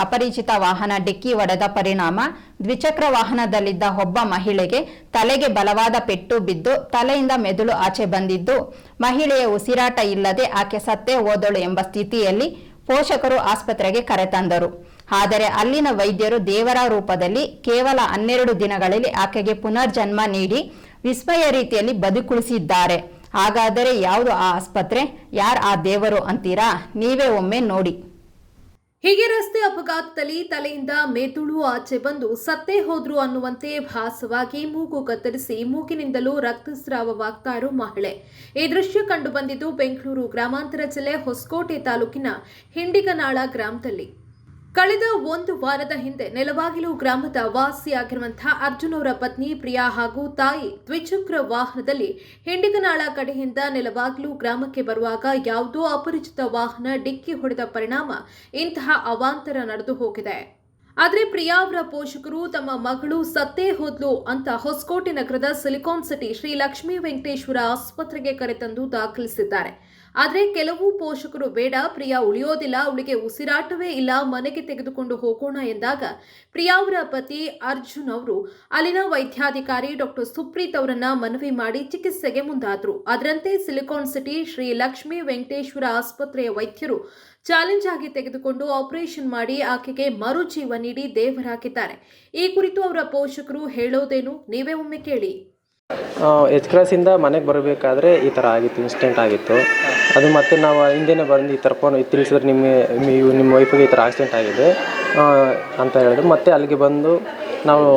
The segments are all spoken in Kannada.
ಅಪರಿಚಿತ ವಾಹನ ಡಿಕ್ಕಿ ಹೊಡೆದ ಪರಿಣಾಮ ದ್ವಿಚಕ್ರ ವಾಹನದಲ್ಲಿದ್ದ ಒಬ್ಬ ಮಹಿಳೆಗೆ ತಲೆಗೆ ಬಲವಾದ ಪೆಟ್ಟು ಬಿದ್ದು ತಲೆಯಿಂದ ಮೆದುಳು ಆಚೆ ಬಂದಿದ್ದು, ಮಹಿಳೆಯ ಉಸಿರಾಟ ಇಲ್ಲದೆ ಆಕೆ ಸತ್ತೇ ಹೋದಳು ಎಂಬ ಸ್ಥಿತಿಯಲ್ಲಿ ಪೋಷಕರು ಆಸ್ಪತ್ರೆಗೆ ಕರೆತಂದರು. ಆದರೆ ಅಲ್ಲಿನ ವೈದ್ಯರು ದೇವರ ರೂಪದಲ್ಲಿ ಕೇವಲ 12 ದಿನಗಳಲ್ಲಿ ಆಕೆಗೆ ಪುನರ್ಜನ್ಮ ನೀಡಿ ವಿಸ್ಮಯ ರೀತಿಯಲ್ಲಿ ಬದುಕುಳಿಸಿದ್ದಾರೆ. ಹಾಗಾದರೆ ಯಾವುದು ಆ ಆಸ್ಪತ್ರೆ, ಯಾರು ಆ ದೇವರು ಅಂತೀರಾ? ನೀವೇ ಒಮ್ಮೆ ನೋಡಿ. ಹೀಗೆ ರಸ್ತೆ ಅಪಘಾತದಲ್ಲಿ ತಲೆಯಿಂದ ಮೆದುಳು ಆಚೆ ಬಂದು ಸತ್ತೇ ಹೋದ್ರು ಅನ್ನುವಂತೆ ಭಾಸವಾಗಿ ಮೂಗು ಕತ್ತರಿಸಿ ಮೂಗಿನಿಂದಲೂ ರಕ್ತಸ್ರಾವವಾಗ್ತಾ ಇರೋ ಮಹಿಳೆ. ಈ ದೃಶ್ಯ ಕಂಡು ಬಂದಿದ್ದು ಬೆಂಗಳೂರು ಗ್ರಾಮಾಂತರ ಜಿಲ್ಲೆ ಹೊಸಕೋಟೆ ತಾಲೂಕಿನ ಹಿಂಡಿಗನಾಳ ಗ್ರಾಮದಲ್ಲಿ. ಕಳೆದ 1 ವಾರದ ಹಿಂದೆ ನೆಲವಾಗಿಲು ಗ್ರಾಮದ ವಾಸಿಯಾಗಿರುವಂತಹ ಅರ್ಜುನ್ ಅವರ ಪತ್ನಿ ಪ್ರಿಯಾ ಹಾಗೂ ತಾಯಿ ದ್ವಿಚಕ್ರ ವಾಹನದಲ್ಲಿ ಹಿಂಡಿಗನಾಳ ಕಡೆಯಿಂದ ನೆಲವಾಗಿಲು ಗ್ರಾಮಕ್ಕೆ ಬರುವಾಗ ಯಾವುದೋ ಅಪರಿಚಿತ ವಾಹನ ಡಿಕ್ಕಿ ಹೊಡೆದ ಪರಿಣಾಮ ಇಂತಹ ಅವಾಂತರ ನಡೆದು ಹೋಗಿದೆ. ಆದರೆ ಪ್ರಿಯಾ ಅವರ ಪೋಷಕರು ತಮ್ಮ ಮಗಳು ಸತ್ತೇ ಹೋದ್ಲು ಅಂತ ಹೊಸಕೋಟೆ ನಗರದ ಸಿಲಿಕಾನ್ ಸಿಟಿ ಶ್ರೀ ಲಕ್ಷ್ಮೀ ವೆಂಕಟೇಶ್ವರ ಆಸ್ಪತ್ರೆಗೆ ಕರೆತಂದು ದಾಖಲಿಸಿದ್ದಾರೆ. ಆದರೆ ಕೆಲವು ಪೋಷಕರು ಬೇಡ, ಪ್ರಿಯಾ ಉಳಿಯೋದಿಲ್ಲ, ಅವಳಿಗೆ ಉಸಿರಾಟವೇ ಇಲ್ಲ, ಮನೆಗೆ ತೆಗೆದುಕೊಂಡು ಹೋಗೋಣ ಎಂದಾಗ ಪ್ರಿಯಾ ಅವರ ಪತಿ ಅರ್ಜುನ್ ಅವರು ಅಲ್ಲಿನ ವೈದ್ಯಾಧಿಕಾರಿ ಡಾಕ್ಟರ್ ಸುಪ್ರೀತ್ ಅವರನ್ನ ಮನವಿ ಮಾಡಿ ಚಿಕಿತ್ಸೆಗೆ ಮುಂದಾದರು. ಅದರಂತೆ ಸಿಲಿಕಾನ್ ಸಿಟಿ ಶ್ರೀ ಲಕ್ಷ್ಮೀ ವೆಂಕಟೇಶ್ವರ ಆಸ್ಪತ್ರೆಯ ವೈದ್ಯರು ಚಾಲೆಂಜ್ ಆಗಿ ತೆಗೆದುಕೊಂಡು ಆಪರೇಷನ್ ಮಾಡಿ ಆಕೆಗೆ ಮರುಜೀವ ನೀಡಿ ದೇವರಾಗಿದ್ದಾರೆ. ಈ ಕುರಿತು ಅವರ ಪೋಷಕರು ಹೇಳೋದೇನು, ನೀವೇ ಒಮ್ಮೆ ಕೇಳಿ. ಎಚ್ ಕ್ರಾಸಿಂದ ಮನೆಗೆ ಬರಬೇಕಾದ್ರೆ ಈ ಥರ ಆಗಿತ್ತು, ಇನ್ಸಿಡೆಂಟ್ ಆಗಿತ್ತು. ಅದು ಮತ್ತೆ ನಾವು ಹಿಂದೆನೇ ಬಂದು ಈ ಥರ ಫೋನ್ ತಿಳಿಸಿದ್ರೆ ನಿಮ್ಮ ವೈಫಿಗೆ ಈ ಥರ ಆಕ್ಸಿಡೆಂಟ್ ಆಗಿದೆ ಅಂತ ಹೇಳಿದ್ರು. ಮತ್ತು ಅಲ್ಲಿಗೆ ಬಂದು ನಾವು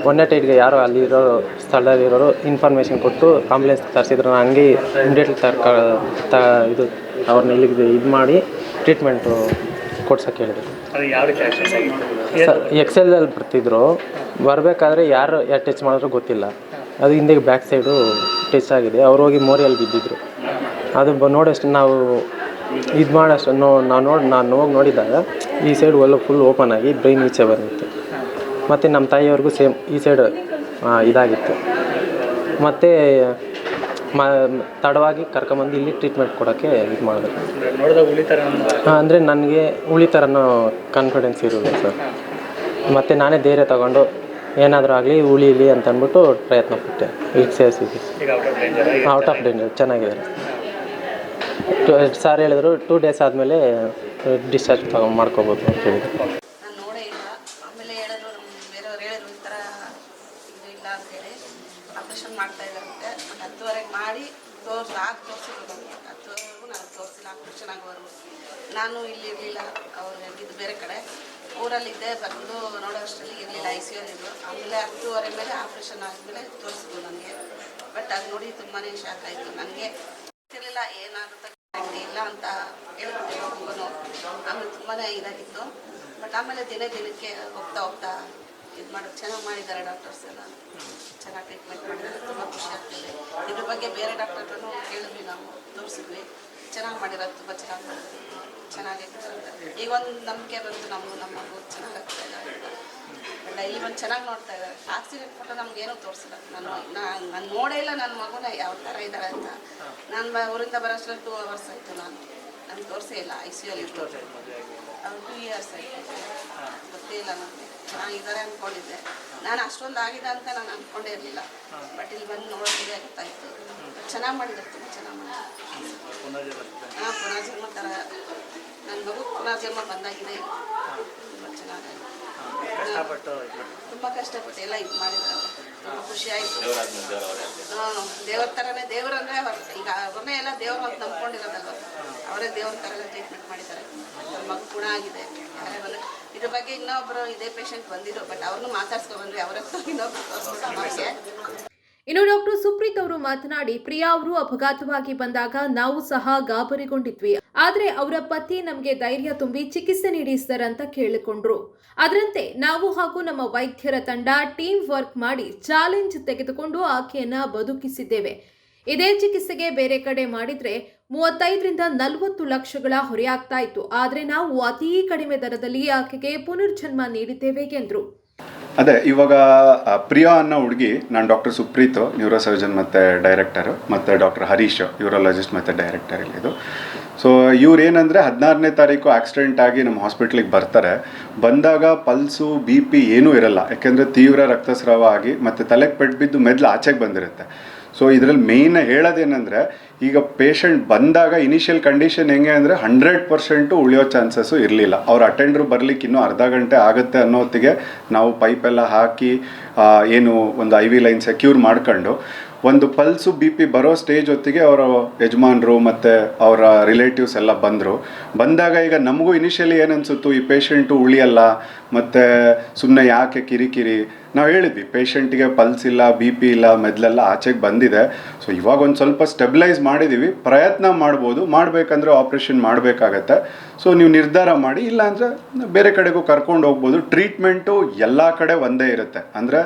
118ಗೆ ಯಾರೋ ಅಲ್ಲಿರೋ ಸ್ಥಳದಲ್ಲಿರೋರು ಇನ್ಫಾರ್ಮೇಷನ್ ಕೊಟ್ಟು ಆಂಬುಲೆನ್ಸ್ ತರಿಸಿದ್ರು. ನಾನು ಹಂಗೆ ಇಮಿಡಿಯೇಟ್ಲಿ ಇದು ಅವ್ರನ್ನ ಇಲ್ಲಿಗೆ ಇದು ಮಾಡಿ ಟ್ರೀಟ್ಮೆಂಟು ಕೊಡ್ಸೋಕ್ಕೆ ಹೇಳಿದ್ರು. ಎಕ್ಸೆಲಲ್ಲಿ ಬರ್ತಿದ್ರು, ಬರಬೇಕಾದ್ರೆ ಯಾರು ಟಚ್ ಮಾಡಿದ್ರು ಗೊತ್ತಿಲ್ಲ. ಅದು ಹಿಂದೆ ಬ್ಯಾಕ್ ಸೈಡು ಟಚ್ ಆಗಿದೆ. ಅವ್ರು ಹೋಗಿ ಮೋರಿಯಲ್ಲಿ ಬಿದ್ದಿದ್ರು. ಅದು ನೋಡೋಷ್ಟು ನಾವು ಇದು ಮಾಡೋಷ್ಟು ನಾನು ಹೋಗಿ ನೋಡಿದಾಗ ಈ ಸೈಡ್ ಒಳ್ಳೆ ಫುಲ್ ಓಪನ್ ಆಗಿ ಬ್ರೈನ್ ಈಚೆ ಬಂದಿತ್ತು. ಮತ್ತು ನಮ್ಮ ತಾಯಿಯವ್ರಿಗೂ ಸೇಮ್ ಈ ಸೈಡ್ ಇದಾಗಿತ್ತು. ಮತ್ತು ತಡವಾಗಿ ಕರ್ಕೊಂಬಂದು ಇಲ್ಲಿ ಟ್ರೀಟ್ಮೆಂಟ್ ಕೊಡೋಕ್ಕೆ ಇದು ಮಾಡಿದ್ರು. ಅಂದರೆ ನನಗೆ ಉಳಿತಾರನೋ ಕಾನ್ಫಿಡೆನ್ಸ್ ಇರೋದು ಸರ್. ಮತ್ತು ನಾನೇ ಧೈರ್ಯ ತಗೊಂಡು ಏನಾದರೂ ಆಗಲಿ ಉಳಿಲಿ ಅಂತ ಅಂದ್ಬಿಟ್ಟು ಪ್ರಯತ್ನ ಪಟ್ಟೆ. ಈಗ ಸೇರಿಸಿದ್ವಿ. ಔಟ್ ಆಫ್ ಡೇಂಜರ್, ಚೆನ್ನಾಗಿದ್ದಾರೆ. ಸರ್ ಹೇಳಿದ್ರು 2 ಡೇಸ್ ಆದಮೇಲೆ ಡಿಸ್ಚಾರ್ಜ್ ಮಾಡ್ಕೋಬೋದು ಅಂತ ಹೇಳಿದ್ರು. ನಾನು ನೋಡೇ ಇಲ್ಲ. ಆಮೇಲೆ ಹೇಳಿದ್ರು, ಬೇರೆಯವ್ರು ಹೇಳಿದ್ರು ಈ ಥರ ಇದು ಇಲ್ಲ ಅಂತೇಳಿ ಆಪ್ರೇಷನ್ ಮಾಡ್ತಾ ಇದ್ದಾರಂತೆ. ಒಂದು 10:30ಗೆ ಮಾಡಿ ತೋರಿಸಿದ್ರು ನನಗೆ. 10:00ವರೆಗೂ ನಾನು ತೋರಿಸಿಲ್ಲ ಆಪ್ರೇಷನ್ ಆಗೋವರೆಗೂ. ನಾನು ಇಲ್ಲಿ ಇರಲಿಲ್ಲ, ಅವ್ರು ಇದು ಬೇರೆ ಕಡೆ ಊರಲ್ಲಿದ್ದೆ. ಬಂದು ನೋಡೋಷ್ಟರಲ್ಲಿ ಇರಲಿಲ್ಲ, ICUಲಿದ್ರು. ಆಮೇಲೆ 10:30 ಮೇಲೆ ಆಪ್ರೇಷನ್ ಆದಮೇಲೆ ತೋರಿಸಿದ್ರು ನನಗೆ. ಬಟ್ ಅದು ನೋಡಿ ತುಂಬಾ ಶಾಕ್ ಆಯಿತು. ನನಗೆ ಗೊತ್ತಿರಲಿಲ್ಲ ಏನಾಗುತ್ತೆ ಇಲ್ಲ ಅಂತ ಹೇಳ್ಬಿಟ್ಟು ತುಂಬಾ. ಆಮೇಲೆ ತುಂಬಾ ಇದಾಗಿತ್ತು. ಬಟ್ ಆಮೇಲೆ ದಿನಕ್ಕೆ ಹೋಗ್ತಾ ಇದು ಮಾಡೋದು ಚೆನ್ನಾಗಿ ಮಾಡಿದ್ದಾರೆ ಡಾಕ್ಟರ್ಸ್ ಎಲ್ಲ. ಚೆನ್ನಾಗಿ ಟ್ರೀಟ್ಮೆಂಟ್ ಮಾಡಿದ್ದಾರೆ. ತುಂಬ ಖುಷಿ ಆಗ್ತದೆ. ಇದ್ರ ಬಗ್ಗೆ ಬೇರೆ ಡಾಕ್ಟರ್ ಹತ್ರನೂ ಕೇಳಿದ್ವಿ, ನಾವು ತೋರಿಸಿದ್ವಿ. ಚೆನ್ನಾಗಿ ಮಾಡಿರೋದು, ತುಂಬ ಚೆನ್ನಾಗಿ ಮಾಡಿದ್ರು, ಚೆನ್ನಾಗಿತ್ತು. ಈಗ ಒಂದು ನಂಬಿಕೆ ಬಂತು, ನಮ್ಮ ಮಗು ಚೆನ್ನಾಗಾಗ್ತಾ ಇದ್ದಾರೆ ಅಂತ. ಇಲ್ಲಿ ಬಂದು ಚೆನ್ನಾಗಿ ನೋಡ್ತಾ ಇದ್ದಾರೆ. ಆಕ್ಸಿಡೆಂಟ್ ಫೋಟೋ ನಮಗೇನೂ ತೋರಿಸಿಲ್ಲ. ನಾನು ನೋಡೇ ಇಲ್ಲ ನನ್ನ ಮಗುನ ಯಾವ ಥರ ಇದ್ದಾರೆ ಅಂತ. ನಾನು ಊರಿಂದ ಬರೋಷ್ಟರಲ್ಲಿ 2 hours ಆಯಿತು. ನಾನು ತೋರಿಸೇ ಇಲ್ಲ. ICUಲಿ ಇಟ್ಟು ಅವ್ರು 2 years ಆಯಿತು. ಗೊತ್ತೇ ಇಲ್ಲ ನನಗೆ. ಚೆನ್ನಾಗಿದ್ದಾರೆ ಅಂದ್ಕೊಂಡಿದ್ದೆ. ನಾನು ಅಷ್ಟೊಂದು ಆಗಿದೆ ಅಂತ ನಾನು ಅಂದ್ಕೊಂಡೇ ಇರಲಿಲ್ಲ. ಬಟ್ ಇಲ್ಲಿ ಬಂದು ನೋಡೋದಿದೆ ಗೊತ್ತಾಯಿತು. ಚೆನ್ನಾಗಿ ಮಾಡಿದ್ದಾರೆ, ತುಂಬ ಚೆನ್ನಾಗಿ ಮಾಡಿದ್ದಾರೆ. ಪುನರ್ಜನ್ಮ ಥರ ನನ್ನ ಮಗು ಪುನರ್ಜನ್ಮ ಬಂದಾಗಿದೆ. ತುಂಬ ಚೆನ್ನಾಗಿದೆ. ತುಂಬ ಕಷ್ಟಪಟ್ಟು ಎಲ್ಲ ಇದು ಮಾಡಿದ್ದಾರೆ. ತುಂಬ ಖುಷಿ ಆಯಿತು. ದೇವ್ರ ಥರನೇ, ದೇವರಂದರೆ ಈಗ ಅವ್ರನ್ನೇ ಎಲ್ಲ ದೇವ್ರ ಅಂತ ನಂಬ್ಕೊಂಡಿರೋದಲ್ವ, ಅವರೇ ದೇವ್ರ ಥರ ಟ್ರೀಟ್ಮೆಂಟ್ ಮಾಡಿದ್ದಾರೆ. ನಮ್ಮ ಮಗು ಗುಣ ಆಗಿದೆ. ಯಾರೇ ಬಂದರೆ ಇದ್ರ ಬಗ್ಗೆ ಇನ್ನೊಬ್ಬರು ಇದೇ ಪೇಷಂಟ್ ಬಂದಿದ್ರು, ಬಟ್ ಅವ್ರನ್ನೂ ಮಾತಾಡ್ಸ್ಕೊಬಂದ್ರಿ. ಅವ್ರ ಹತ್ರ ಇನ್ನೊಬ್ರು ತೋರಿಸ್ಬಿಟ್ಟು. ಇನ್ನು ಡಾಕ್ಟರ್ ಸುಪ್ರೀತ್ ಅವರು ಮಾತನಾಡಿ, ಪ್ರಿಯಾ ಅವರು ಅಪಘಾತವಾಗಿ ಬಂದಾಗ ನಾವು ಸಹ ಗಾಬರಿಗೊಂಡಿದ್ವಿ. ಆದ್ರೆ ಅವರ ಪತಿ ನಮಗೆ ಧೈರ್ಯ ತುಂಬಿ ಚಿಕಿತ್ಸೆ ನೀಡಿ ಸರ್ ಅಂತ ಕೇಳಿಕೊಂಡ್ರು. ಅದರಂತೆ ನಾವು ಹಾಗೂ ನಮ್ಮ ವೈದ್ಯರ ತಂಡ ಟೀಮ್ ವರ್ಕ್ ಮಾಡಿ ಚಾಲೆಂಜ್ ತೆಗೆದುಕೊಂಡು ಆಕೆಯನ್ನ ಬದುಕಿಸಿದ್ದೇವೆ. ಇದೇ ಚಿಕಿತ್ಸೆಗೆ ಬೇರೆ ಕಡೆ ಮಾಡಿದ್ರೆ 35ರಿಂದ 40 ಲಕ್ಷಗಳ ಹೊರೆಯಾಗ್ತಾ ಇತ್ತು. ಆದ್ರೆ ನಾವು ಅತಿ ಕಡಿಮೆ ದರದಲ್ಲಿ ಆಕೆಗೆ ಪುನರ್ಜನ್ಮ ನೀಡಿದ್ದೇವೆ ಎಂದ್ರು. ಅದೇ ಇವಾಗ ಪ್ರಿಯಾ ಅನ್ನೋ ಹುಡುಗಿ, ನಾನು ಡಾಕ್ಟರ್ ಸುಪ್ರೀತ್, ನ್ಯೂರೋ ಸರ್ಜನ್ ಮತ್ತು ಡೈರೆಕ್ಟರು, ಮತ್ತು ಡಾಕ್ಟರ್ ಹರೀಶ್, ಯೂರಾಲಜಿಸ್ಟ್ ಮತ್ತು ಡೈರೆಕ್ಟರ್ ಇಲ್ಲಿದ್ದು. ಸೊ ಇವ್ರು ಏನಂದರೆ 16ನೇ ತಾರೀಕು ಆಕ್ಸಿಡೆಂಟ್ ಆಗಿ ನಮ್ಮ ಹಾಸ್ಪಿಟ್ಲಿಗೆ ಬರ್ತಾರೆ. ಬಂದಾಗ ಪಲ್ಸು BP ಏನೂ ಇರಲ್ಲ, ಯಾಕೆಂದರೆ ತೀವ್ರ ರಕ್ತಸ್ರಾವ ಆಗಿ ಮತ್ತು ತಲೆಗೆ ಪೆಟ್ಟು ಬಿದ್ದು ಮೆದ್ಲು ಆಚೆಗೆ ಬಂದಿರುತ್ತೆ. ಸೊ ಇದರಲ್ಲಿ ಮೇಯ್ನ್ ಹೇಳೋದೇನೆಂದರೆ, ಈಗ ಪೇಷಂಟ್ ಬಂದಾಗ ಇನಿಷಿಯಲ್ ಕಂಡೀಷನ್ ಹೆಂಗೆ ಅಂದರೆ 100% ಉಳಿಯೋ ಚಾನ್ಸಸ್ಸು ಇರಲಿಲ್ಲ. ಅವ್ರು ಅಟೆಂಡ್ರು ಬರಲಿಕ್ಕೆ ಇನ್ನೂ ಅರ್ಧ ಗಂಟೆ ಆಗುತ್ತೆ ಅನ್ನೋ ಹೊತ್ತಿಗೆ ನಾವು ಪೈಪೆಲ್ಲ ಹಾಕಿ ಏನು ಒಂದು IV ಲೈನ್ ಸೆಕ್ಯೂರ್ ಮಾಡ್ಕೊಂಡು ಒಂದು ಪಲ್ಸು BP ಬರೋ ಸ್ಟೇಜ್ ಹೊತ್ತಿಗೆ ಅವರ ಯಜಮಾನರು ಮತ್ತು ಅವರ ರಿಲೇಟಿವ್ಸ್ ಎಲ್ಲ ಬಂದಾಗ ಈಗ ನಮಗೂ ಇನಿಷಿಯಲಿ ಏನನ್ಸುತ್ತು, ಈ ಪೇಷಂಟು ಉಳಿಯಲ್ಲ ಮತ್ತು ಸುಮ್ಮನೆ ಯಾಕೆ ಕಿರಿಕಿರಿ. ನಾವು ಹೇಳಿದ್ವಿ ಪೇಷಂಟಿಗೆ ಪಲ್ಸ್ ಇಲ್ಲ, BP ಇಲ್ಲ, ಮೆದ್ಲೆಲ್ಲ ಆಚೆಗೆ ಬಂದಿದೆ. ಸೊ ಇವಾಗ ಒಂದು ಸ್ವಲ್ಪ ಸ್ಟೆಬಿಲೈಸ್ ಮಾಡಿದ್ದೀವಿ, ಪ್ರಯತ್ನ ಮಾಡ್ಬೋದು, ಮಾಡಬೇಕಂದ್ರೆ ಆಪ್ರೇಷನ್ ಮಾಡಬೇಕಾಗತ್ತೆ. ಸೊ ನೀವು ನಿರ್ಧಾರ ಮಾಡಿ, ಇಲ್ಲಾಂದರೆ ಬೇರೆ ಕಡೆಗೂ ಕರ್ಕೊಂಡು ಹೋಗ್ಬೋದು. ಟ್ರೀಟ್ಮೆಂಟು ಎಲ್ಲ ಕಡೆ ಒಂದೇ ಇರುತ್ತೆ, ಅಂದರೆ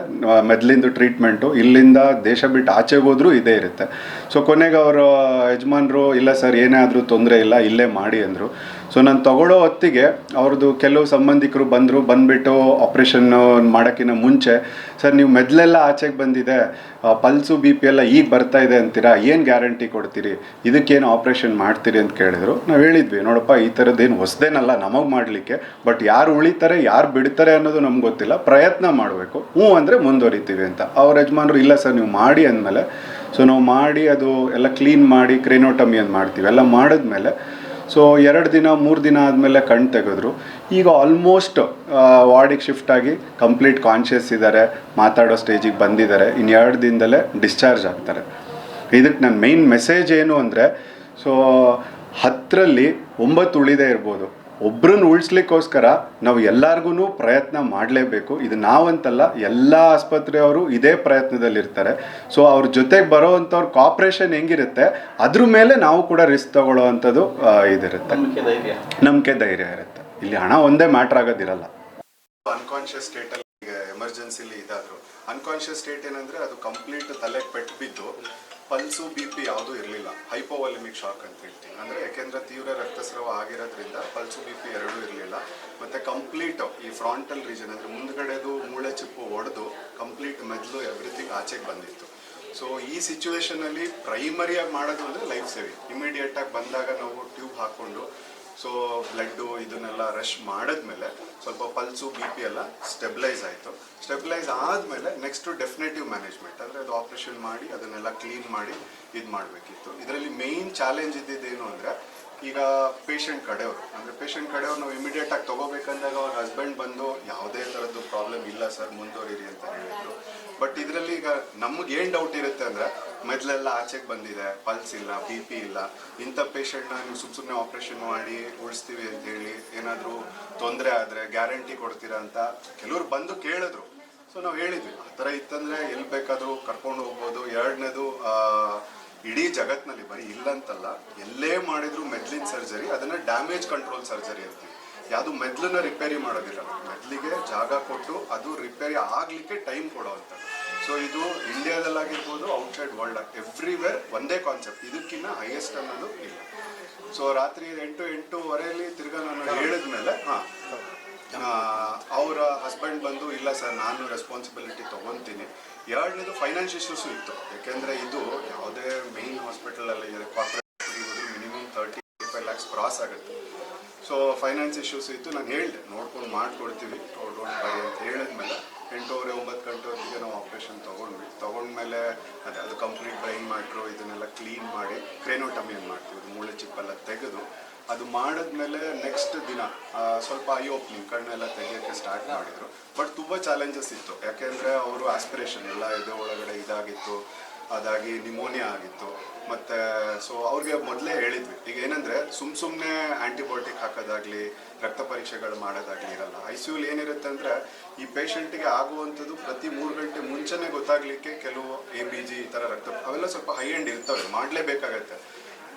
ಮೆದ್ಲಿಂದು ಟ್ರೀಟ್ಮೆಂಟು ಇಲ್ಲಿಂದ ದೇಶ ಬಿಟ್ಟು ಆಚೆಗೆ ಹೋದ್ರೂ ಇದೇ ಇರುತ್ತೆ. ಸೊ ಕೊನೆಗೆ ಅವರು ಯಜಮಾನರು ಇಲ್ಲ ಸರ್ ಏನಾದರೂ ತೊಂದರೆ ಇಲ್ಲ ಇಲ್ಲೇ ಮಾಡಿ ಅಂದರು. ಸೊ ನಾನು ತಗೊಳ್ಳೋ ಹೊತ್ತಿಗೆ ಅವ್ರದ್ದು ಕೆಲವು ಸಂಬಂಧಿಕರು ಬಂದುಬಿಟ್ಟು ಆಪ್ರೇಷನ್ ಮಾಡೋಕ್ಕಿಂತ ಮುಂಚೆ, ಸರ್ ನೀವು ಮೆದ್ಲೆಲ್ಲ ಆಚೆಗೆ ಬಂದಿದೆ, ಪಲ್ಸು BP ಎಲ್ಲ ಈಗ ಬರ್ತಾ ಇದೆ ಅಂತೀರಾ, ಏನು ಗ್ಯಾರಂಟಿ ಕೊಡ್ತೀರಿ, ಇದಕ್ಕೇನು ಆಪ್ರೇಷನ್ ಮಾಡ್ತೀರಿ ಅಂತ ಕೇಳಿದರು. ನಾವು ಹೇಳಿದ್ವಿ ನೋಡಪ್ಪ ಈ ಥರದ್ದೇನು ಹೊಸದೇನಲ್ಲ ನಮಗೆ ಮಾಡಲಿಕ್ಕೆ, ಬಟ್ ಯಾರು ಉಳಿತಾರೆ ಯಾರು ಬಿಡ್ತಾರೆ ಅನ್ನೋದು ನಮ್ಗೆ ಗೊತ್ತಿಲ್ಲ, ಪ್ರಯತ್ನ ಮಾಡಬೇಕು, ಹ್ಞೂ ಅಂದರೆ ಮುಂದುವರಿತೀವಿ ಅಂತ. ಅವ್ರ ಯಜಮಾನರು ಇಲ್ಲ ಸರ್ ನೀವು ಮಾಡಿ ಅಂದಮೇಲೆ, ಸೊ ನಾವು ಮಾಡಿ ಅದು ಎಲ್ಲ ಕ್ಲೀನ್ ಮಾಡಿ ಕ್ರೇನೋಟಮಿ ಅಂತ ಮಾಡ್ತೀವಿ. ಎಲ್ಲ ಮಾಡಿದ್ಮೇಲೆ ಸೊ 2 ದಿನ 3 ದಿನ ಆದಮೇಲೆ ಕಣ್ಣು ತೆಗೆದ್ರು. ಈಗ ಆಲ್ಮೋಸ್ಟ್ ವಾರ್ಡಿಗೆ ಶಿಫ್ಟ್ ಆಗಿ ಕಂಪ್ಲೀಟ್ ಕಾನ್ಷಿಯಸ್ ಇದ್ದಾರೆ, ಮಾತಾಡೋ ಸ್ಟೇಜಿಗೆ ಬಂದಿದ್ದಾರೆ. ಇನ್ನು 2 ದಿನದಲ್ಲೇ ಡಿಸ್ಚಾರ್ಜ್ ಆಗ್ತಾರೆ. ಇದಕ್ಕೆ ನನ್ನ ಮೇಯ್ನ್ ಮೆಸೇಜ್ ಏನು ಅಂದರೆ, ಸೊ 10ರಲ್ಲಿ 9 ಉಳಿದೇ ಇರ್ಬೋದು. ಒಬ್ಬರನ್ನ ಉಳಿಸ್ಲಿಕ್ಕೋಸ್ಕರ ನಾವು ಎಲ್ಲರಿಗೂ ಪ್ರಯತ್ನ ಮಾಡಲೇಬೇಕು. ಇದು ನಾವಂತಲ್ಲ, ಎಲ್ಲ ಆಸ್ಪತ್ರೆಯವರು ಇದೇ ಪ್ರಯತ್ನದಲ್ಲಿರ್ತಾರೆ. ಸೊ ಅವ್ರ ಜೊತೆಗೆ ಬರೋವಂಥವ್ರ ಕಾಪ್ರೇಷನ್ ಹೆಂಗಿರುತ್ತೆ ಅದ್ರ ಮೇಲೆ ನಾವು ಕೂಡ ರಿಸ್ಕ್ ತಗೊಳ್ಳೋ ಅಂಥದ್ದು ಇದಿರುತ್ತೆ, ನಂಬಿಕೆ ಧೈರ್ಯ ಇರುತ್ತೆ. ಇಲ್ಲಿ ಹಣ ಒಂದೇ ಮ್ಯಾಟ್ರ್ ಆಗೋದಿರಲ್ಲ. ಅನ್ಕಾನ್ಷಿಯಸ್ ಸ್ಟೇಟಲ್ಲಿ ಎಮರ್ಜೆನ್ಸಿಲಿ ಇದಾದ್ರು, ಅನ್ಕಾನ್ಷಿಯಸ್ ಸ್ಟೇಟ್ ಏನಂದರೆ ಅದು ಕಂಪ್ಲೀಟ್ ತಲೆಗೆ ಪೆಟ್ಟು ಬಿದ್ದು ಪಲ್ಸು BP ಯಾವುದೂ ಇರಲಿಲ್ಲ, ಹೈಪೋವಾಲಿಮಿಕ್ ಶಾಕ್ ಅಂತ ಹೇಳ್ತೀನಿ. ಅಂದರೆ ಯಾಕೆಂದರೆ ತೀವ್ರ ರಕ್ತಸ್ರಾವ ಆಗಿರೋದ್ರಿಂದ ಪಲ್ಸು BP ಎರಡೂ ಇರಲಿಲ್ಲ. ಮತ್ತು ಕಂಪ್ಲೀಟ್ ಈ ಫ್ರಾಂಟಲ್ ರೀಜನ್ ಅಂದರೆ ಮುಂದ್ಗಡೆದು ಮೂಳೆ ಚಿಪ್ಪು ಒಡೆದು ಕಂಪ್ಲೀಟ್ ಮೆದ್ಲು ಎವ್ರಿಥಿಂಗ್ ಆಚೆಗೆ ಬಂದಿತ್ತು. ಸೊ ಈ ಸಿಚುವೇಷನಲ್ಲಿ ಪ್ರೈಮರಿಯಾಗಿ ಮಾಡೋದು ಅಂದರೆ ಲೈಫ್ ಸೇವಿಂಗ್. ಇಮಿಡಿಯೇಟಾಗಿ ಬಂದಾಗ ನಾವು ಟ್ಯೂಬ್ ಹಾಕ್ಕೊಂಡು ಸೊ ಬ್ಲಡ್ಡು ಇದನ್ನೆಲ್ಲ ರಶ್ ಮಾಡಿದ್ಮೇಲೆ ಸ್ವಲ್ಪ ಪಲ್ಸು BP ಎಲ್ಲ ಸ್ಟೆಬಿಲೈಸ್ ಆಯಿತು. ಸ್ಟೆಬಿಲೈಸ್ ಆದಮೇಲೆ ನೆಕ್ಸ್ಟು ಡೆಫಿನೆಟಿವ್ ಮ್ಯಾನೇಜ್ಮೆಂಟ್, ಅಂದರೆ ಅದು ಆಪ್ರೇಷನ್ ಮಾಡಿ ಅದನ್ನೆಲ್ಲ ಕ್ಲೀನ್ ಮಾಡಿ ಇದು ಮಾಡಬೇಕಿತ್ತು. ಇದರಲ್ಲಿ ಮೇಯ್ನ್ ಚಾಲೆಂಜ್ ಇದ್ದಿದ್ದೇನು ಅಂದರೆ, ಈಗ ಪೇಷಂಟ್ ಕಡೆಯವರು ನಾವು ಇಮಿಡಿಯೇಟಾಗಿ ತೊಗೋಬೇಕಂದಾಗ ಅವ್ರ ಹಸ್ಬೆಂಡ್ ಬಂದು ಯಾವುದೇ ಥರದ್ದು ಪ್ರಾಬ್ಲಮ್ ಇಲ್ಲ ಸರ್ ಮುಂದುವರಿರಿ ಅಂತ ಹೇಳಿದ್ರು. ಬಟ್ ಇದರಲ್ಲಿ ಈಗ ನಮ್ಗೆ ಏನು ಡೌಟ್ ಇರುತ್ತೆ ಅಂದರೆ, ಮೆದ್ಲೆಲ್ಲ ಆಚೆಗೆ ಬಂದಿದೆ, ಪಲ್ಸ್ ಇಲ್ಲ, BP ಇಲ್ಲ, ಇಂಥ ಪೇಷಂಟ್ನ ನೀವು ಸುಮ್ಮನೆ ಆಪ್ರೇಷನ್ ಮಾಡಿ ಉಳಿಸ್ತೀವಿ ಅಂತ ಹೇಳಿ ಏನಾದರೂ ತೊಂದರೆ ಆದರೆ ಗ್ಯಾರಂಟಿ ಕೊಡ್ತೀರಾ ಅಂತ ಕೆಲವ್ರು ಬಂದು ಕೇಳಿದ್ರು. ಸೊ ನಾವು ಹೇಳಿದ್ವಿ ಆ ಥರ ಇತ್ತಂದರೆ ಎಲ್ಲಿ ಬೇಕಾದರೂ ಕರ್ಕೊಂಡು ಹೋಗ್ಬೋದು. ಎರಡನೇದು ಇಡೀ ಜಗತ್ತಿನಲ್ಲಿ ಬರೀ ಇಲ್ಲಂತಲ್ಲ, ಎಲ್ಲೇ ಮಾಡಿದ್ರು ಮೆದ್ಲಿನ ಸರ್ಜರಿ ಅದನ್ನು ಡ್ಯಾಮೇಜ್ ಕಂಟ್ರೋಲ್ ಸರ್ಜರಿ ಅಂತೀವಿ. ಯಾವುದು ಮೆದ್ಲನ್ನ ರಿಪೇರಿ ಮಾಡೋದಿಲ್ಲ, ಮೆದ್ಲಿಗೆ ಜಾಗ ಕೊಟ್ಟು ಅದು ರಿಪೇರಿ ಆಗಲಿಕ್ಕೆ ಟೈಮ್ ಕೊಡೋವಂಥದ್ದು. ಸೊ ಇದು ಇಂಡಿಯಾದಲ್ಲಾಗಿರ್ಬೋದು, ಔಟ್ಸೈಡ್ ವರ್ಲ್ಡ್ ಎವ್ರಿವೇರ್ ಒಂದೇ ಕಾನ್ಸೆಪ್ಟ್, ಇದಕ್ಕಿಂತ ಹೈಯೆಸ್ಟ್ ಅನ್ನೋದು ಇಲ್ಲ. ಸೊ ರಾತ್ರಿ 8-8:30 ತಿರ್ಗಾ ನಾನು ಹೇಳಿದ್ಮೇಲೆ ಅವರ ಹಸ್ಬೆಂಡ್ ಬಂದು ಇಲ್ಲ ಸರ್ ನಾನು ರೆಸ್ಪಾನ್ಸಿಬಿಲಿಟಿ ತೊಗೊತೀನಿ. ಎರಡನೇದು ಫೈನಾನ್ಷಿಯಲ್ ಇಶ್ಯೂಸು ಇತ್ತು, ಯಾಕೆಂದರೆ ಇದು ಯಾವುದೇ ಮೇನ್ ಹಾಸ್ಪಿಟಲಲ್ಲಿ ಕಾರ್ಪೊರೇಟ್ ಮಿನಿಮಮ್ 30-35 lakhs ಕ್ರಾಸ್ ಆಗುತ್ತೆ. ಸೊ ಫೈನಾನ್ಸ್ ಇಶ್ಯೂಸ್ ಇತ್ತು. ನಾನು ಹೇಳಿದೆ ನೋಡ್ಕೊಂಡು ಮಾಡಿಕೊಡ್ತೀವಿ ಡೋಂಟ್ ಬೈ ಅಂತ ಹೇಳಿದ್ಮೇಲೆ 8:30-9 ಗಂಟೆ ಹೊತ್ತಿಗೆ ನಾವು ಆಪ್ರೇಷನ್ ತೊಗೊಂಡ್ಮೇಲೆ ಅದು ಕಂಪ್ಲೀಟ್ ಬ್ರೈನ್ ಮ್ಯಾಟ್ರು ಇದನ್ನೆಲ್ಲ ಕ್ಲೀನ್ ಮಾಡಿ ಕ್ರೇನೋಟಮಿ ಮಾಡ್ತೀವಿ, ಮೂಳೆ ಚಿಪ್ಪೆಲ್ಲ ತೆಗೆದು ಅದು ಮಾಡಿದ್ಮೇಲೆ ನೆಕ್ಸ್ಟ್ ದಿನ ಸ್ವಲ್ಪ ಐ ಓಪನಿಂಗ್ ಕಣ್ಣೆಲ್ಲ ತೆಗಿಯೋಕ್ಕೆ ಸ್ಟಾರ್ಟ್ ಮಾಡಿದರು. ಬಟ್ ತುಂಬ ಚಾಲೆಂಜಸ್ ಇತ್ತು, ಯಾಕೆಂದರೆ ಅವರು ಆಸ್ಪಿರೇಷನ್ ಎಲ್ಲ ಎದೆ ಒಳಗಡೆ ಇದಾಗಿತ್ತು, ಅದಾಗಿ ನಿಮೋನಿಯಾ ಆಗಿತ್ತು. ಮತ್ತು ಸೊ ಅವ್ರಿಗೆ ಮೊದಲೇ ಹೇಳಿದ್ವಿ, ಈಗ ಏನಂದರೆ ಸುಮ್ಮನೆ ಆ್ಯಂಟಿಬಯೋಟಿಕ್ ಹಾಕೋದಾಗಲಿ ರಕ್ತ ಪರೀಕ್ಷೆಗಳು ಮಾಡೋದಾಗಲಿ ಇರಲ್ಲ. ICUಲಿ ಏನಿರುತ್ತೆ ಅಂದರೆ ಈ ಪೇಷಂಟಿಗೆ ಆಗುವಂಥದ್ದು ಪ್ರತಿ 3 ಗಂಟೆ ಮುಂಚೆನೇ ಗೊತ್ತಾಗಲಿಕ್ಕೆ ಕೆಲವು ABG ಈ ಥರ ಅವೆಲ್ಲ ಸ್ವಲ್ಪ ಹೈ ಎಂಡ್ ಇರ್ತವೆ, ಮಾಡಲೇಬೇಕಾಗತ್ತೆ.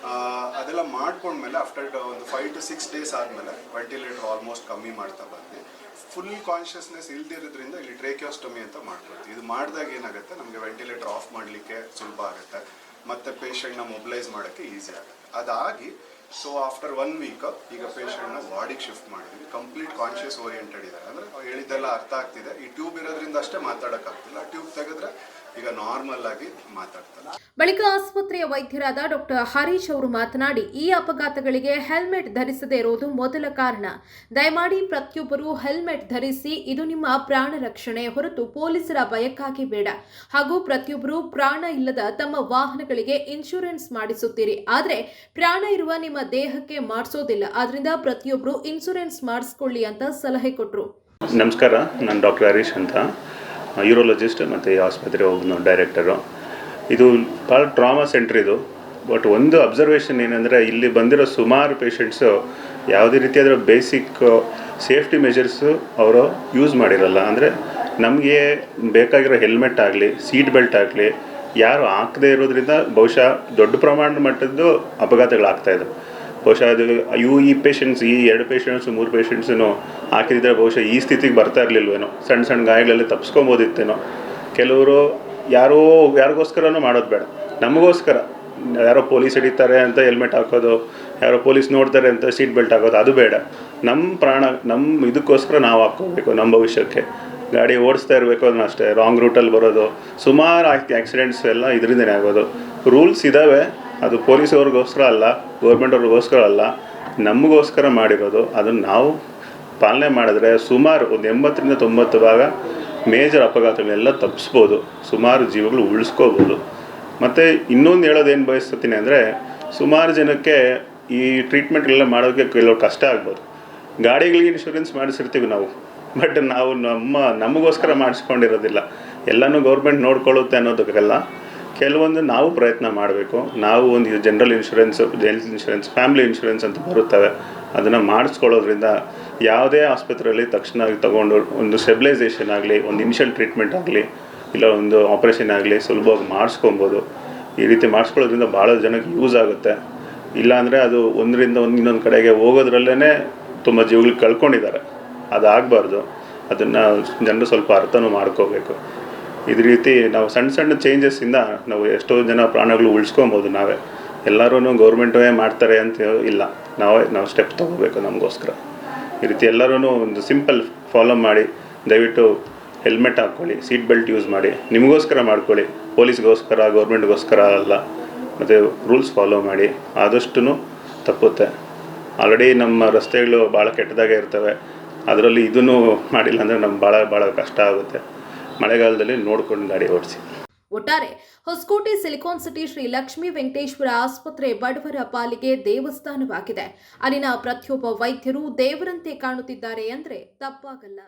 ಅದೆಲ್ಲ ಮಾಡ್ಕೊಂಡ್ಮೇಲೆ ಆಫ್ಟರ್ ಒಂದು 5 to 6 days ಆದಮೇಲೆ ವೆಂಟಿಲೇಟರ್ ಆಲ್ಮೋಸ್ಟ್ ಕಮ್ಮಿ ಮಾಡ್ತಾ ಬಂದು ಫುಲ್ ಕಾನ್ಷಿಯಸ್ನೆಸ್ ಇಲ್ದಿರೋದ್ರಿಂದ ಇಲ್ಲಿ ಟ್ರೇಕಿಯೋಸ್ಟಮಿ ಅಂತ ಮಾಡ್ಕೊಳ್ತೀವಿ. ಇದು ಮಾಡಿದಾಗ ಏನಾಗುತ್ತೆ, ನಮಗೆ ವೆಂಟಿಲೇಟರ್ ಆಫ್ ಮಾಡಲಿಕ್ಕೆ ಸುಲಭ ಆಗುತ್ತೆ ಮತ್ತು ಪೇಷಂಟ್ನ ಮೊಬಿಲೈಸ್ ಮಾಡೋಕ್ಕೆ ಈಸಿ ಆಗುತ್ತೆ. ಅದಾಗಿ ಸೊ ಆಫ್ಟರ್ 1 week ಈಗ ಪೇಷಂಟ್ನ ವಾರ್ಡಿಗೆ ಶಿಫ್ಟ್ ಮಾಡಿದ್ವಿ. ಕಂಪ್ಲೀಟ್ ಕಾನ್ಷಿಯಸ್ ಓರಿಯೆಂಟೆಡ್ ಇದ್ದಾರೆ, ಅಂದರೆ ಹೇಳಿದ್ದೆಲ್ಲ ಅರ್ಥ ಆಗ್ತಿದೆ. ಈ ಟ್ಯೂಬ್ ಇರೋದ್ರಿಂದ ಅಷ್ಟೇ ಮಾತಾಡೋಕ್ಕಾಗ್ತಿಲ್ಲ, ಟ್ಯೂಬ್ ತೆಗೆದ್ರೆ ಈಗ ನಾರ್ಮಲ್ ಆಗಿ ಮಾತಾಡ್ತಾರೆ. ಬಳಿಕ ಆಸ್ಪತ್ರೆಯ ವೈದ್ಯರಾದ ಡಾಕ್ಟರ್ ಹರೀಶ್ ಅವರು ಮಾತನಾಡಿ, ಈ ಅಪಘಾತಗಳಿಗೆ ಹೆಲ್ಮೆಟ್ ಧರಿಸದೇ ಇರುವುದು ಮೊದಲ ಕಾರಣ. ದಯಮಾಡಿ ಪ್ರತಿಯೊಬ್ಬರು ಹೆಲ್ಮೆಟ್ ಧರಿಸಿ. ಇದು ನಿಮ್ಮ ಪ್ರಾಣ ರಕ್ಷಣೆ ಹೊರತು ಪೊಲೀಸರ ಭಯಕ್ಕಾಗಿ ಬೇಡ. ಹಾಗೂ ಪ್ರತಿಯೊಬ್ಬರು ಪ್ರಾಣ ಇಲ್ಲದ ತಮ್ಮ ವಾಹನಗಳಿಗೆ ಇನ್ಶೂರೆನ್ಸ್ ಮಾಡಿಸುತ್ತೀರಿ, ಆದರೆ ಪ್ರಾಣ ಇರುವ ನಿಮ್ಮ ದೇಹಕ್ಕೆ ಮಾಡಿಸೋದಿಲ್ಲ. ಆದ್ರಿಂದ ಪ್ರತಿಯೊಬ್ಬರು ಇನ್ಶೂರೆನ್ಸ್ ಮಾಡಿಸ್ಕೊಳ್ಳಿ ಅಂತ ಸಲಹೆ ಕೊಟ್ಟರು. ನಮಸ್ಕಾರ, ನಾನು ಡಾಕ್ಟರ್ ಹರೀಶ್ ಅಂತ, ಯೂರೋಲಜಿಸ್ಟ್ ಮತ್ತು ಈ ಆಸ್ಪತ್ರೆ ಒಬ್ಬನು ಡೈರೆಕ್ಟರು. ಇದು ಭಾಳ ಟ್ರಾಮಾ ಸೆಂಟ್ರ್ ಇದು. ಬಟ್ ಒಂದು ಅಬ್ಸರ್ವೇಷನ್ ಏನಂದರೆ, ಇಲ್ಲಿ ಬಂದಿರೋ ಸುಮಾರು ಪೇಷಂಟ್ಸು ಯಾವುದೇ ರೀತಿಯಾದ ಬೇಸಿಕ್ ಸೇಫ್ಟಿ ಮೆಜರ್ಸು ಅವರು ಯೂಸ್ ಮಾಡಿರಲ್ಲ. ಅಂದರೆ ನಮಗೆ ಬೇಕಾಗಿರೋ ಹೆಲ್ಮೆಟ್ ಆಗಲಿ, ಸೀಟ್ ಬೆಲ್ಟ್ ಆಗಲಿ ಯಾರು ಹಾಕದೇ ಇರೋದ್ರಿಂದ ಬಹುಶಃ ದೊಡ್ಡ ಪ್ರಮಾಣದ ಮಟ್ಟದ್ದು ಅಪಘಾತಗಳಾಗ್ತಾಯಿದೆ. ಬಹುಶಃ ಅದು ಈ ಪೇಷಂಟ್ಸ್, ಈ 2 ಪೇಷಂಟ್ಸು 3 ಪೇಷಂಟ್ಸನ್ನು ಹಾಕಿದ್ರೆ ಬಹುಶಃ ಈ ಸ್ಥಿತಿಗೆ ಬರ್ತಾ ಇರಲಿಲ್ವೇನೋ. ಸಣ್ಣ ಸಣ್ಣ ಗಾಯಗಳಲ್ಲಿ ತಪ್ಪಿಸ್ಕೊಬೋದಿತ್ತೇನೋ. ಕೆಲವರು ಯಾರಿಗೋಸ್ಕರನೂ ಮಾಡೋದು ಬೇಡ, ನಮಗೋಸ್ಕರ. ಯಾರೋ ಪೊಲೀಸ್ ಹಿಡಿತಾರೆ ಅಂತ ಹೆಲ್ಮೆಟ್ ಹಾಕೋದು, ಯಾರೋ ಪೊಲೀಸ್ ನೋಡ್ತಾರೆ ಅಂತ ಸೀಟ್ ಬೆಲ್ಟ್ ಹಾಕೋದು, ಅದು ಬೇಡ. ನಮ್ಮ ಪ್ರಾಣ, ನಮ್ಮ ಇದಕ್ಕೋಸ್ಕರ ನಾವು ಹಾಕ್ಕೋಬೇಕು. ನಮ್ಮ ಭವಿಷ್ಯಕ್ಕೆ ಗಾಡಿ ಓಡಿಸ್ತಾ ಇರಬೇಕು. ಅದನ್ನ ಅಷ್ಟೇ ರಾಂಗ್ ರೂಟಲ್ಲಿ ಬರೋದು, ಸುಮಾರು ಆಕ್ಸಿಡೆಂಟ್ಸ್ ಎಲ್ಲ ಇದರಿಂದನೇ ಆಗೋದು. ರೂಲ್ಸ್ ಇದ್ದಾವೆ, ಅದು ಪೊಲೀಸವ್ರಿಗೋಸ್ಕರ ಅಲ್ಲ, ಗೌರ್ಮೆಂಟ್ ಅವ್ರಿಗೋಸ್ಕರ ಅಲ್ಲ, ನಮಗೋಸ್ಕರ ಮಾಡಿರೋದು. ಅದನ್ನು ನಾವು ಪಾಲನೆ ಮಾಡಿದ್ರೆ ಸುಮಾರು ಒಂದು 80-90 ಭಾಗ ಮೇಜರ್ ಅಪಘಾತಗಳೆಲ್ಲ ತಪ್ಪಿಸ್ಬೋದು, ಸುಮಾರು ಜೀವಗಳು ಉಳಿಸ್ಕೋಬೋದು. ಮತ್ತು ಇನ್ನೊಂದು ಹೇಳೋದೇನು ಬಯಸ್ತೀನಿ ಅಂದರೆ, ಸುಮಾರು ಜನಕ್ಕೆ ಈ ಟ್ರೀಟ್ಮೆಂಟ್ಗಳೆಲ್ಲ ಮಾಡೋಕ್ಕೆ ಕೆಲವು ಕಷ್ಟ ಆಗ್ಬೋದು. ಗಾಡಿಗಳಿಗೆ ಇನ್ಶೂರೆನ್ಸ್ ಮಾಡಿಸಿರ್ತೀವಿ ನಾವು, ಬಟ್ ನಾವು ನಮಗೋಸ್ಕರ ಮಾಡಿಸ್ಕೊಂಡಿರೋದಿಲ್ಲ. ಎಲ್ಲನೂ ಗೌರ್ಮೆಂಟ್ ನೋಡ್ಕೊಳ್ಳುತ್ತೆ ಅನ್ನೋದಕ್ಕೆಲ್ಲ ಕೆಲವೊಂದು ನಾವು ಪ್ರಯತ್ನ ಮಾಡಬೇಕು. ನಾವು ಒಂದು general insurance, health insurance, family insurance ಅಂತ ಬರುತ್ತವೆ, ಅದನ್ನು ಮಾಡಿಸ್ಕೊಳ್ಳೋದ್ರಿಂದ ಯಾವುದೇ ಆಸ್ಪತ್ರೆಯಲ್ಲಿ ತಕ್ಷಣ ತಗೊಂಡು ಒಂದು ಸ್ಟೆಬಿಲೈಸೇಷನ್ ಆಗಲಿ, ಒಂದು ಇನಿಷಿಯಲ್ ಟ್ರೀಟ್ಮೆಂಟ್ ಆಗಲಿ, ಇಲ್ಲ ಒಂದು ಆಪ್ರೇಷನ್ ಆಗಲಿ ಸುಲಭವಾಗಿ ಮಾಡಿಸ್ಕೊಬೋದು. ಈ ರೀತಿ ಮಾಡಿಸ್ಕೊಳ್ಳೋದ್ರಿಂದ ಭಾಳ ಜನಕ್ಕೆ ಯೂಸ್ ಆಗುತ್ತೆ. ಇಲ್ಲಾಂದರೆ ಅದು ಒಂದರಿಂದ ಇನ್ನೊಂದು ಕಡೆಗೆ ಹೋಗೋದ್ರಲ್ಲೇ ತುಂಬ ಜೀವಗಳಿಗೆ ಕಳ್ಕೊಂಡಿದ್ದಾರೆ. ಅದಾಗಬಾರ್ದು. ಅದನ್ನು ಜನರು ಸ್ವಲ್ಪ ಅರ್ಥನೂ ಮಾಡ್ಕೋಬೇಕು. ಇದೇ ರೀತಿ ನಾವು ಸಣ್ಣ ಸಣ್ಣ ಚೇಂಜಸ್ಸಿಂದ ನಾವು ಎಷ್ಟೋ ಜನ ಪ್ರಾಣಗಳು ಉಳಿಸ್ಕೊಬೋದು. ನಾವೇ ಎಲ್ಲರೂ ಗೌರ್ಮೆಂಟೇ ಮಾಡ್ತಾರೆ ಅಂತ ಇಲ್ಲ, ನಾವು ಸ್ಟೆಪ್ ತೊಗೋಬೇಕು ನಮಗೋಸ್ಕರ. ಈ ರೀತಿ ಎಲ್ಲರೂ ಒಂದು ಸಿಂಪಲ್ ಫಾಲೋ ಮಾಡಿ, ದಯವಿಟ್ಟು ಹೆಲ್ಮೆಟ್ ಹಾಕ್ಕೊಳ್ಳಿ, ಸೀಟ್ ಬೆಲ್ಟ್ ಯೂಸ್ ಮಾಡಿ, ನಿಮಗೋಸ್ಕರ ಮಾಡ್ಕೊಳ್ಳಿ, ಪೊಲೀಸ್ಗೋಸ್ಕರ ಗೌರ್ಮೆಂಟ್ಗೋಸ್ಕರ ಅಲ್ಲ. ಮತ್ತು ರೂಲ್ಸ್ ಫಾಲೋ ಮಾಡಿ, ಆದಷ್ಟು ತಪ್ಪುತ್ತೆ. ಆಲ್ರೆಡಿ ನಮ್ಮ ರಸ್ತೆಗಳು ಭಾಳ ಕೆಟ್ಟದಾಗೆ ಇರ್ತವೆ, ಅದರಲ್ಲಿ ಇದನ್ನು ಮಾಡಿಲ್ಲ ಅಂದರೆ ನಮ್ಗೆ ಭಾಳ ಕಷ್ಟ ಆಗುತ್ತೆ. ಮಳೆಗಾಲದಲ್ಲಿ ನೋಡ್ಕೊಂಡು ಗಾಡಿ ಓಡಿಸಿ. ಒಟ್ಟಾರೆ ಹೊಸಕೋಟೆ ಸಿಲಿಕಾನ್ ಸಿಟಿ ಶ್ರೀ ಲಕ್ಷ್ಮೀ ವೆಂಕಟೇಶ್ವರ ಆಸ್ಪತ್ರೆ ಬಡವರ ಪಾಲಿಗೆ ದೇವಸ್ಥಾನವಾಗಿದೆ. ಅಲ್ಲಿನ ಪ್ರತಿಯೊಬ್ಬ ವೈದ್ಯರು ದೇವರಂತೆ ಕಾಣುತ್ತಿದ್ದಾರೆ ಅಂದರೆ ತಪ್ಪಾಗಲ್ಲ.